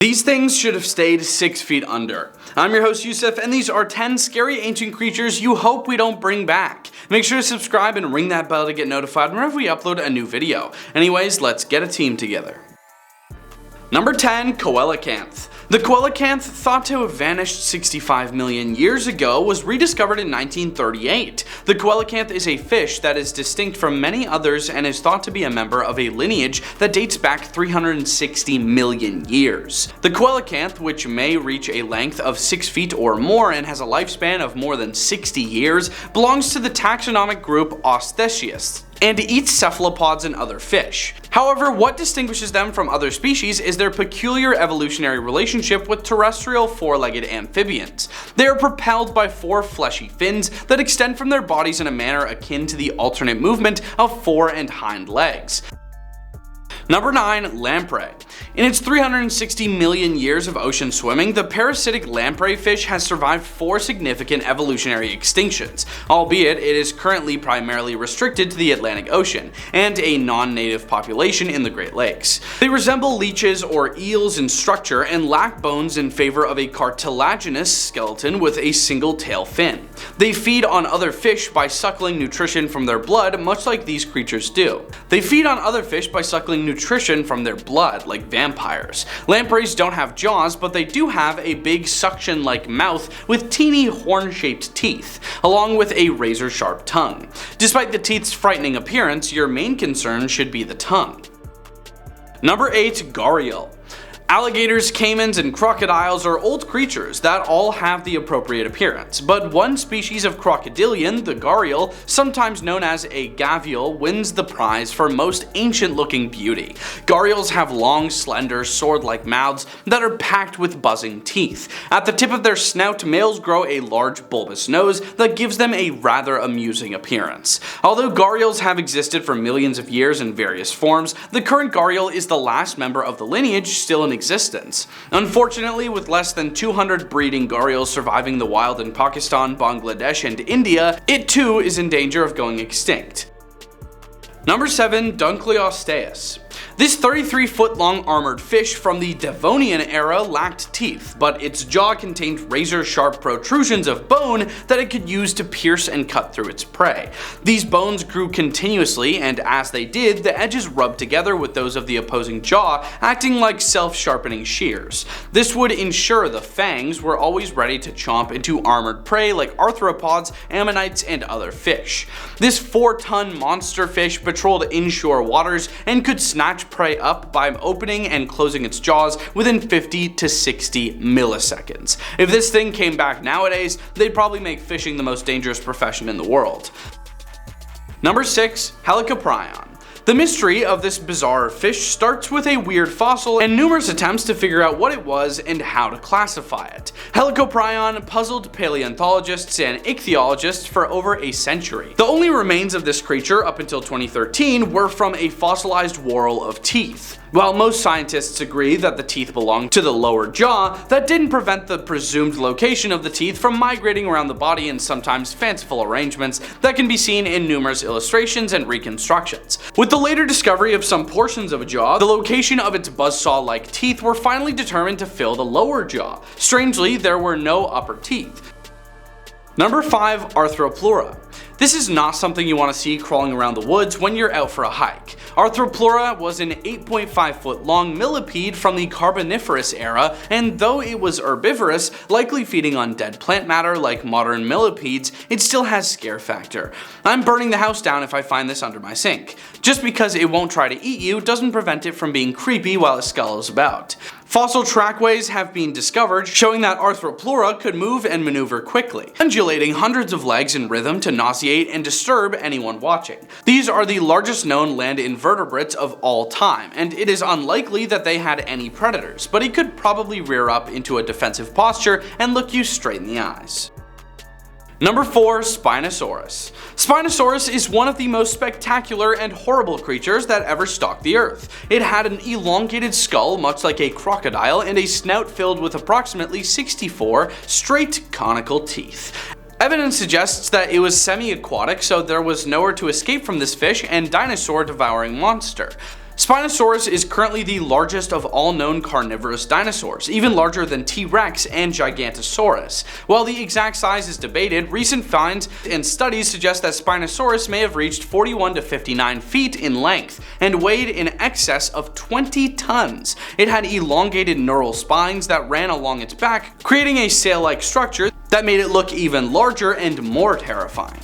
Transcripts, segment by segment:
These things should have stayed 6 feet under. I'm your host Youssef, and these are 10 scary ancient creatures you hope we don't bring back. Make sure to subscribe and ring that bell to get notified whenever we upload a new video. Anyways, let's get a team together. Number 10, Coelacanth. The coelacanth, thought to have vanished 65 million years ago, was rediscovered in 1938. The coelacanth is a fish that is distinct from many others and is thought to be a member of a lineage that dates back 360 million years. The coelacanth, which may reach a length of 6 feet or more and has a lifespan of more than 60 years, belongs to the taxonomic group Dunkleosteus and eats cephalopods and other fish. However, what distinguishes them from other species is their peculiar evolutionary relationship with terrestrial four-legged amphibians. They are propelled by 4 fleshy fins that extend from their bodies in a manner akin to the alternate movement of fore and hind legs. Number 9, Lamprey. In its 360 million years of ocean swimming, the parasitic lamprey fish has survived 4 significant evolutionary extinctions, albeit it is currently primarily restricted to the Atlantic Ocean and a non-native population in the Great Lakes. They resemble leeches or eels in structure and lack bones in favor of a cartilaginous skeleton with a single tail fin. They feed on other fish by suckling nutrition from their blood, much like these creatures do. They feed on other fish by suckling nutrition from their blood, like vampires. Lampreys don't have jaws, but they do have a big suction-like mouth with teeny horn-shaped teeth, along with a razor-sharp tongue. Despite the teeth's frightening appearance, your main concern should be the tongue. Number 8, Gharial. Alligators, caimans, and crocodiles are old creatures that all have the appropriate appearance, but one species of crocodilian, the gharial, sometimes known as a gavial, wins the prize for most ancient-looking beauty. Gharials have long, slender, sword-like mouths that are packed with buzzing teeth. At the tip of their snout, males grow a large bulbous nose that gives them a rather amusing appearance. Although gharials have existed for millions of years in various forms, the current gharial is the last member of the lineage still in existence. Unfortunately, with less than 200 breeding gharials surviving the wild in Pakistan, Bangladesh, and India, it too is in danger of going extinct. Number 7, Dunkleosteus. This 33-foot-long armored fish from the Devonian era lacked teeth, but its jaw contained razor-sharp protrusions of bone that it could use to pierce and cut through its prey. These bones grew continuously, and as they did, the edges rubbed together with those of the opposing jaw, acting like self-sharpening shears. This would ensure the fangs were always ready to chomp into armored prey like arthropods, ammonites, and other fish. This 4-ton monster fish patrolled inshore waters and could snatch prey up by opening and closing its jaws within 50 to 60 milliseconds. If this thing came back nowadays, they'd probably make fishing the most dangerous profession in the world. Number 6, Helicoprion. The mystery of this bizarre fish starts with a weird fossil and numerous attempts to figure out what it was and how to classify it. Helicoprion puzzled paleontologists and ichthyologists for over a century. The only remains of this creature up until 2013 were from a fossilized whorl of teeth. While most scientists agree that the teeth belonged to the lower jaw, that didn't prevent the presumed location of the teeth from migrating around the body in sometimes fanciful arrangements that can be seen in numerous illustrations and reconstructions. With the later discovery of some portions of a jaw, the location of its buzzsaw-like teeth were finally determined to fill the lower jaw. Strangely, there were no upper teeth. Number 5, Arthropleura. This is not something you want to see crawling around the woods when you're out for a hike. Arthropleura was an 8.5-foot long millipede from the Carboniferous era, and though it was herbivorous, likely feeding on dead plant matter like modern millipedes, it still has scare factor. I'm burning the house down if I find this under my sink. Just because it won't try to eat you doesn't prevent it from being creepy while it skulls about. Fossil trackways have been discovered showing that Arthropleura could move and maneuver quickly, undulating hundreds of legs in rhythm to nauseate and disturb anyone watching. These are the largest known land invertebrates of all time, and it is unlikely that they had any predators, but it could probably rear up into a defensive posture and look you straight in the eyes. Number 4, Spinosaurus. Spinosaurus is one of the most spectacular and horrible creatures that ever stalked the earth. It had an elongated skull much like a crocodile and a snout filled with approximately 64 straight conical teeth. Evidence suggests that it was semi-aquatic, so there was nowhere to escape from this fish and dinosaur devouring monster. Spinosaurus is currently the largest of all known carnivorous dinosaurs, even larger than T-Rex and Gigantosaurus. While the exact size is debated, recent finds and studies suggest that Spinosaurus may have reached 41 to 59 feet in length and weighed in excess of 20 tons. It had elongated neural spines that ran along its back, creating a sail-like structure that made it look even larger and more terrifying.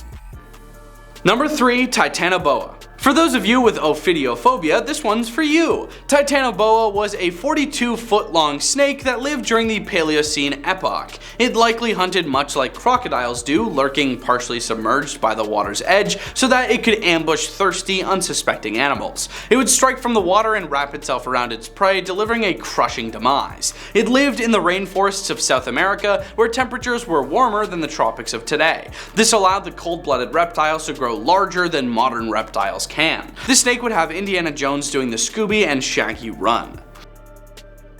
Number 3. Titanoboa. For those of you with ophidiophobia, this one's for you. Titanoboa was a 42-foot long snake that lived during the Paleocene epoch. It likely hunted much like crocodiles do, lurking partially submerged by the water's edge so that it could ambush thirsty, unsuspecting animals. It would strike from the water and wrap itself around its prey, delivering a crushing demise. It lived in the rainforests of South America, where temperatures were warmer than the tropics of today. This allowed the cold-blooded reptiles to grow larger than modern reptiles can. This snake would have Indiana Jones doing the Scooby and Shaggy run.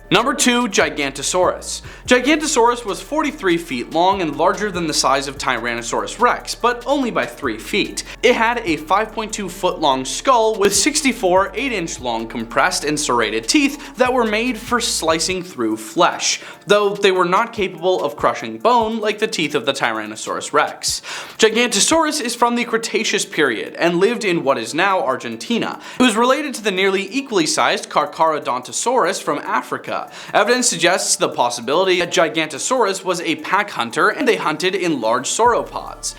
Number 2. Gigantosaurus. Gigantosaurus was 43 feet long and larger than the size of Tyrannosaurus rex, but only by 3 feet. It had a 5.2 foot long skull with 64 8-inch long compressed and serrated teeth that were made for slicing through flesh, though they were not capable of crushing bone like the teeth of the Tyrannosaurus rex. Gigantosaurus is from the Cretaceous period and lived in what is now Argentina. It was related to the nearly equally sized Carcharodontosaurus from Africa. Evidence suggests the possibility that Gigantosaurus was a pack hunter and they hunted in large sauropods.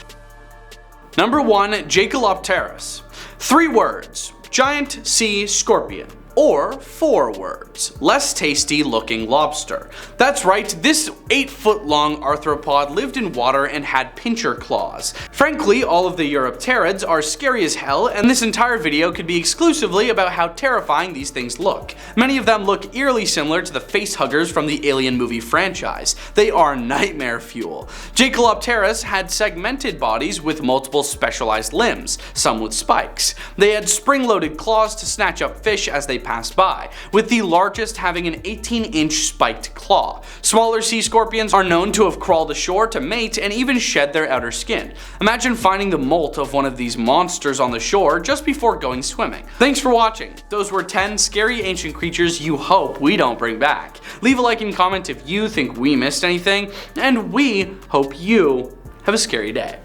Number 1. Jaekelopterus. 3 words: giant sea scorpion. Or 4 words: less tasty looking lobster. That's right, this 8-foot long arthropod lived in water and had pincher claws. Frankly, all of the Eurypterids are scary as hell, and this entire video could be exclusively about how terrifying these things look. Many of them look eerily similar to the facehuggers from the Alien movie franchise. They are nightmare fuel. Jaekelopterus had segmented bodies with multiple specialized limbs, some with spikes. They had spring-loaded claws to snatch up fish as they passed by, with the largest having an 18-inch spiked claw. Smaller sea scorpions are known to have crawled ashore to mate and even shed their outer skin. Imagine finding the molt of one of these monsters on the shore just before going swimming. Thanks for watching. Those were 10 scary ancient creatures you hope we don't bring back. Leave a like and comment if you think we missed anything, and we hope you have a scary day.